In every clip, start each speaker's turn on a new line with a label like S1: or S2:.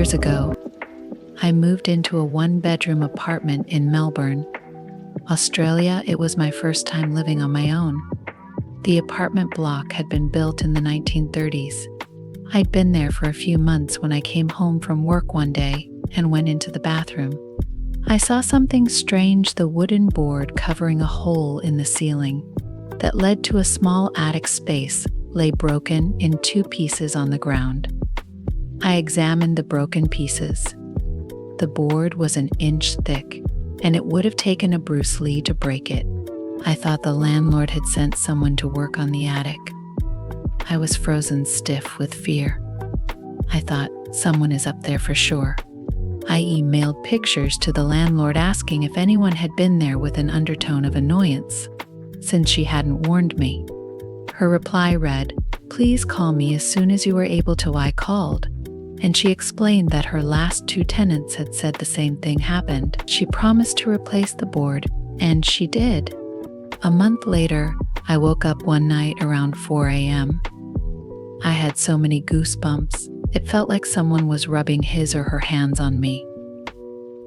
S1: years ago, I moved into a one-bedroom apartment in Melbourne, Australia. It was my first time living on my own. The apartment block had been built in the 1930s. I'd been there for a few months when I came home from work one day and went into the bathroom. I saw something strange. The wooden board covering a hole in the ceiling that led to a small attic space lay broken in two pieces on the ground. I examined the broken pieces. The board was an inch thick, and it would have taken a Bruce Lee to break it. I thought the landlord had sent someone to work on the attic. I was frozen stiff with fear. I thought, someone is up there for sure. I emailed pictures to the landlord asking if anyone had been there, with an undertone of annoyance, since she hadn't warned me. Her reply read, "Please call me as soon as you are able to." I called, and she explained that her last two tenants had said the same thing happened. She promised to replace the board, and she did. A month later, I woke up one night around 4 a.m. I had so many goosebumps. It felt like someone was rubbing his or her hands on me.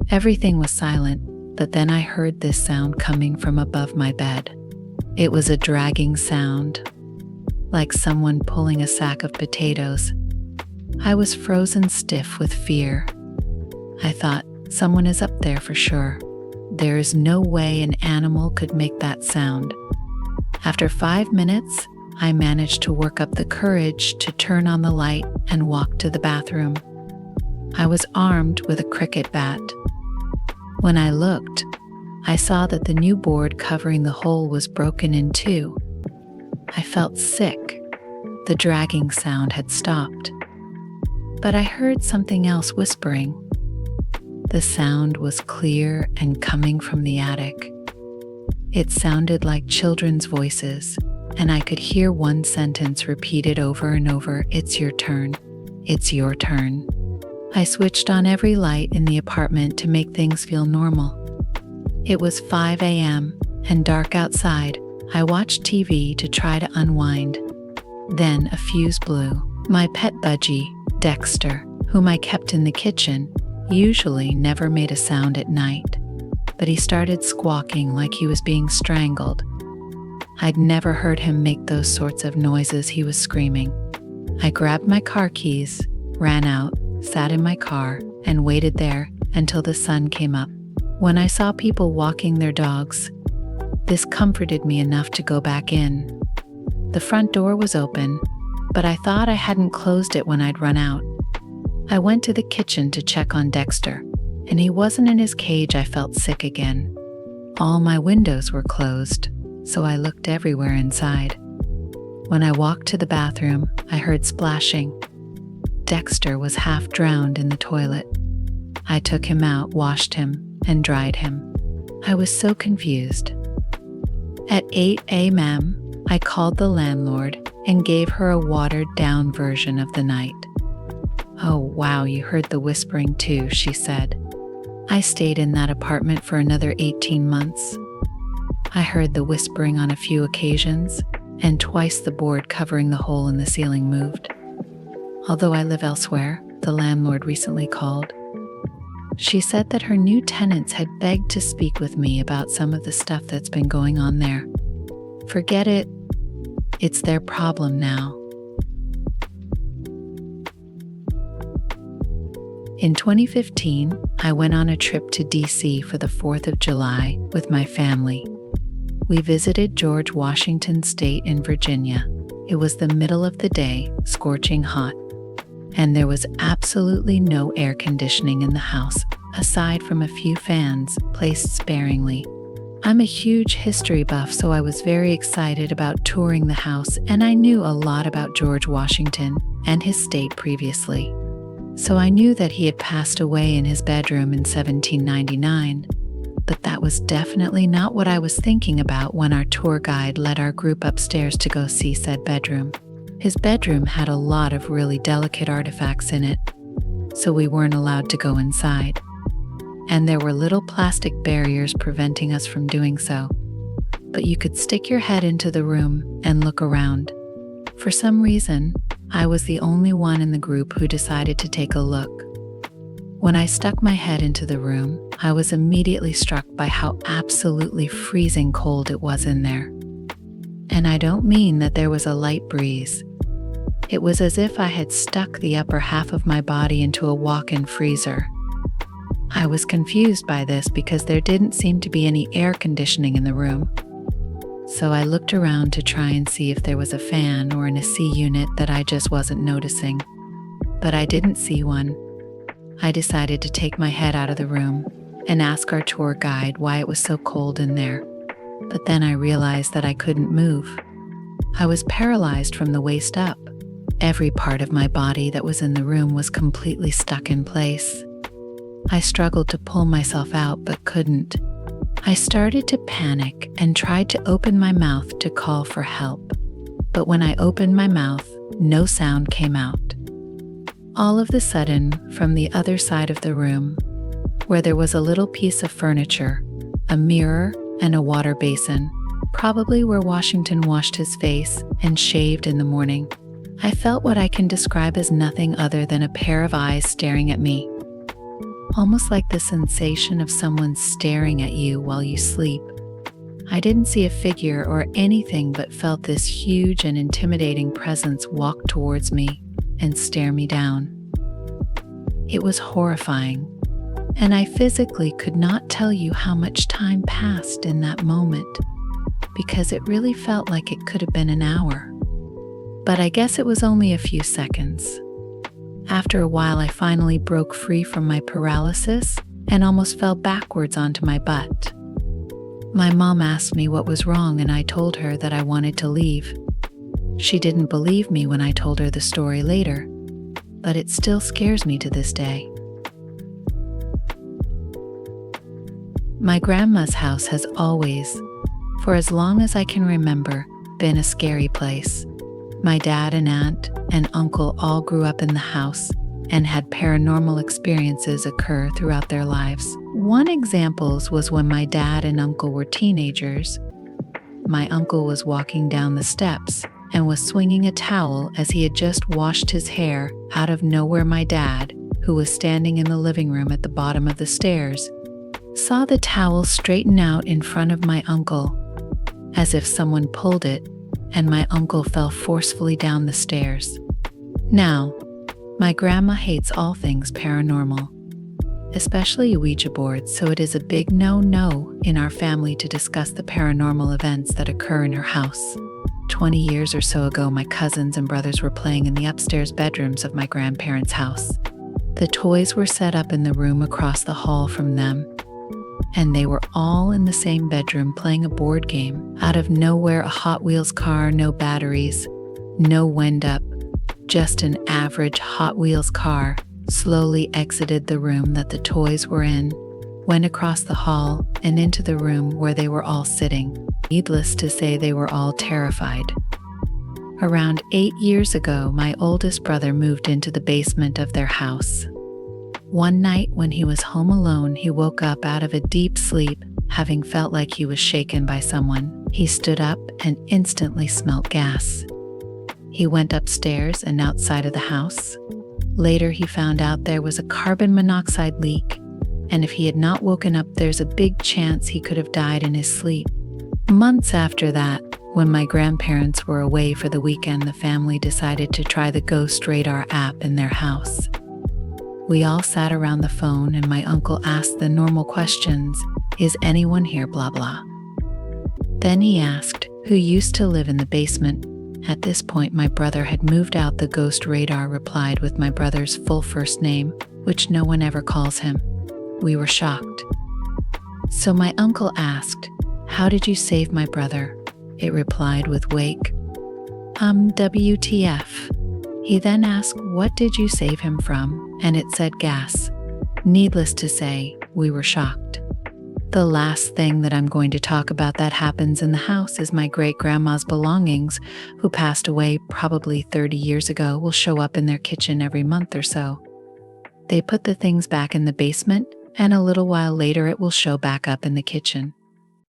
S1: Everything was silent, but then I heard this sound coming from above my bed. It was a dragging sound, like someone pulling a sack of potatoes. I was frozen stiff with fear. I thought, someone is up there for sure. There is no way an animal could make that sound. After 5 minutes, I managed to work up the courage to turn on the light and walk to the bathroom. I was armed with a cricket bat. When I looked, I saw that the new board covering the hole was broken in two. I felt sick. The dragging sound had stopped. But I heard something else whispering. The sound was clear and coming from the attic. It sounded like children's voices, and I could hear one sentence repeated over and over: "It's your turn. It's your turn." I switched on every light in the apartment to make things feel normal. It was 5 a.m. and dark outside. I watched TV to try to unwind. Then a fuse blew. My pet budgie, Dexter, whom I kept in the kitchen, usually never made a sound at night, but he started squawking like he was being strangled. I'd never heard him make those sorts of noises. He was screaming. I grabbed my car keys, ran out, sat in my car, and waited there until the sun came up. When I saw people walking their dogs, this comforted me enough to go back in. The front door was open, but I thought I hadn't closed it when I'd run out. I went to the kitchen to check on Dexter, and he wasn't in his cage. I felt sick again. All my windows were closed, so I looked everywhere inside. When I walked to the bathroom, I heard splashing. Dexter was half drowned in the toilet. I took him out, washed him, and dried him. I was so confused. At 8 a.m., I called the landlord and gave her a watered-down version of the night. "Oh, wow, you heard the whispering too," she said. I stayed in that apartment for another 18 months. I heard the whispering on a few occasions, and twice the board covering the hole in the ceiling moved. Although I live elsewhere, the landlord recently called. She said that her new tenants had begged to speak with me about some of the stuff that's been going on there. Forget it. It's their problem now. In 2015, I went on a trip to DC for the 4th of July with my family. We visited George Washington State in Virginia. It was the middle of the day, scorching hot, and there was absolutely no air conditioning in the house, aside from a few fans placed sparingly. I'm a huge history buff, so I was very excited about touring the house, and I knew a lot about George Washington and his state previously. So I knew that he had passed away in his bedroom in 1799, but that was definitely not what I was thinking about when our tour guide led our group upstairs to go see said bedroom. His bedroom had a lot of really delicate artifacts in it, so we weren't allowed to go inside. And there were little plastic barriers preventing us from doing so. But you could stick your head into the room and look around. For some reason, I was the only one in the group who decided to take a look. When I stuck my head into the room, I was immediately struck by how absolutely freezing cold it was in there. And I don't mean that there was a light breeze. It was as if I had stuck the upper half of my body into a walk-in freezer. I was confused by this because there didn't seem to be any air conditioning in the room. So I looked around to try and see if there was a fan or an AC unit that I just wasn't noticing. But I didn't see one. I decided to take my head out of the room and ask our tour guide why it was so cold in there. But then I realized that I couldn't move. I was paralyzed from the waist up. Every part of my body that was in the room was completely stuck in place. I struggled to pull myself out but couldn't. I started to panic and tried to open my mouth to call for help. But when I opened my mouth, no sound came out. All of a sudden, from the other side of the room, where there was a little piece of furniture, a mirror, and a water basin, probably where Washington washed his face and shaved in the morning, I felt what I can describe as nothing other than a pair of eyes staring at me. Almost like the sensation of someone staring at you while you sleep. I didn't see a figure or anything but felt this huge and intimidating presence walk towards me and stare me down. It was horrifying, and I physically could not tell you how much time passed in that moment, because it really felt like it could have been an hour. But I guess it was only a few seconds. After a while, I finally broke free from my paralysis and almost fell backwards onto my butt. My mom asked me what was wrong, and I told her that I wanted to leave. She didn't believe me when I told her the story later, but it still scares me to this day. My grandma's house has always, for as long as I can remember, been a scary place. My dad and aunt and uncle all grew up in the house and had paranormal experiences occur throughout their lives. One example was when my dad and uncle were teenagers. My uncle was walking down the steps and was swinging a towel as he had just washed his hair. Out of nowhere, my dad, who was standing in the living room at the bottom of the stairs, saw the towel straighten out in front of my uncle, as if someone pulled it, and my uncle fell forcefully down the stairs. Now, my grandma hates all things paranormal, especially Ouija boards, so it is a big no-no in our family to discuss the paranormal events that occur in her house. 20 years or so ago, my cousins and brothers were playing in the upstairs bedrooms of my grandparents' house. The toys were set up in the room across the hall from them, and they were all in the same bedroom playing a board game. Out of nowhere, a Hot Wheels car, no batteries, no wind-up, just an average Hot Wheels car, slowly exited the room that the toys were in, went across the hall and into the room where they were all sitting. Needless to say, they were all terrified. Around 8 years ago, my oldest brother moved into the basement of their house. One night when he was home alone, he woke up out of a deep sleep, having felt like he was shaken by someone. He stood up and instantly smelt gas. He went upstairs and outside of the house. Later, he found out there was a carbon monoxide leak, and if he had not woken up, there's a big chance he could have died in his sleep. Months after that, when my grandparents were away for the weekend, the family decided to try the Ghost Radar app in their house. We all sat around the phone and my uncle asked the normal questions, "Is anyone here, blah blah." Then he asked, "Who used to live in the basement?" At this point, my brother had moved out. The Ghost Radar replied with my brother's full first name, which no one ever calls him. We were shocked. So my uncle asked, "How did you save my brother?" It replied with wake. WTF. He then asked, "What did you save him from?" And it said gas. Needless to say, we were shocked. The last thing that I'm going to talk about that happens in the house is my great-grandma's belongings, who passed away probably 30 years ago, will show up in their kitchen every month or so. They put the things back in the basement, and a little while later it will show back up in the kitchen.